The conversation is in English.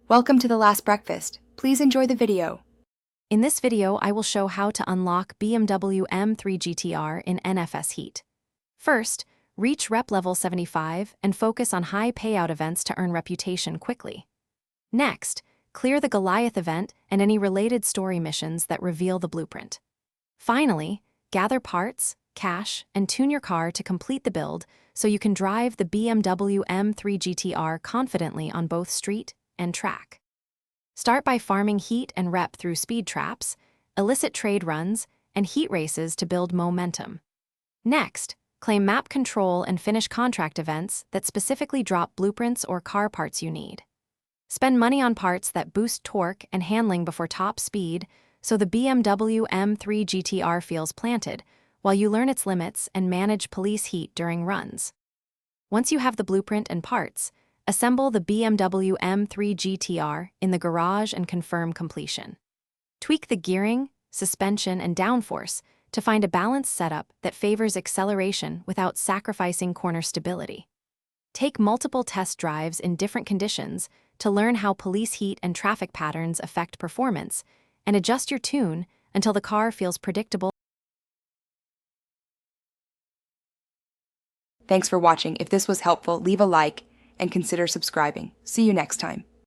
Welcome to The Last Breakfast. Please enjoy the video. In this video, I will show how to unlock BMW M3 GTR in NFS Heat. First, reach rep level 75 and focus on high payout events to earn reputation quickly. Next, clear the Goliath event and any related story missions that reveal the blueprint. Finally, gather parts, cash, and tune your car to complete the build so you can drive the BMW M3 GTR confidently on both street and track. Start by farming heat and rep through speed traps, illicit trade runs, and heat races to build momentum. Next, claim map control and finish contract events that specifically drop blueprints or car parts you need. Spend money on parts that boost torque and handling before top speed so the BMW M3 GTR feels planted, while you learn its limits and manage police heat during runs. Once you have the blueprint and parts, assemble the BMW M3 GTR in the garage and confirm completion. Tweak the gearing, suspension, and downforce to find a balanced setup that favors acceleration without sacrificing corner stability. Take multiple test drives in different conditions to learn how police heat and traffic patterns affect performance, and adjust your tune until the car feels predictable. Thanks for watching. If this was helpful, leave a like and consider subscribing. See you next time.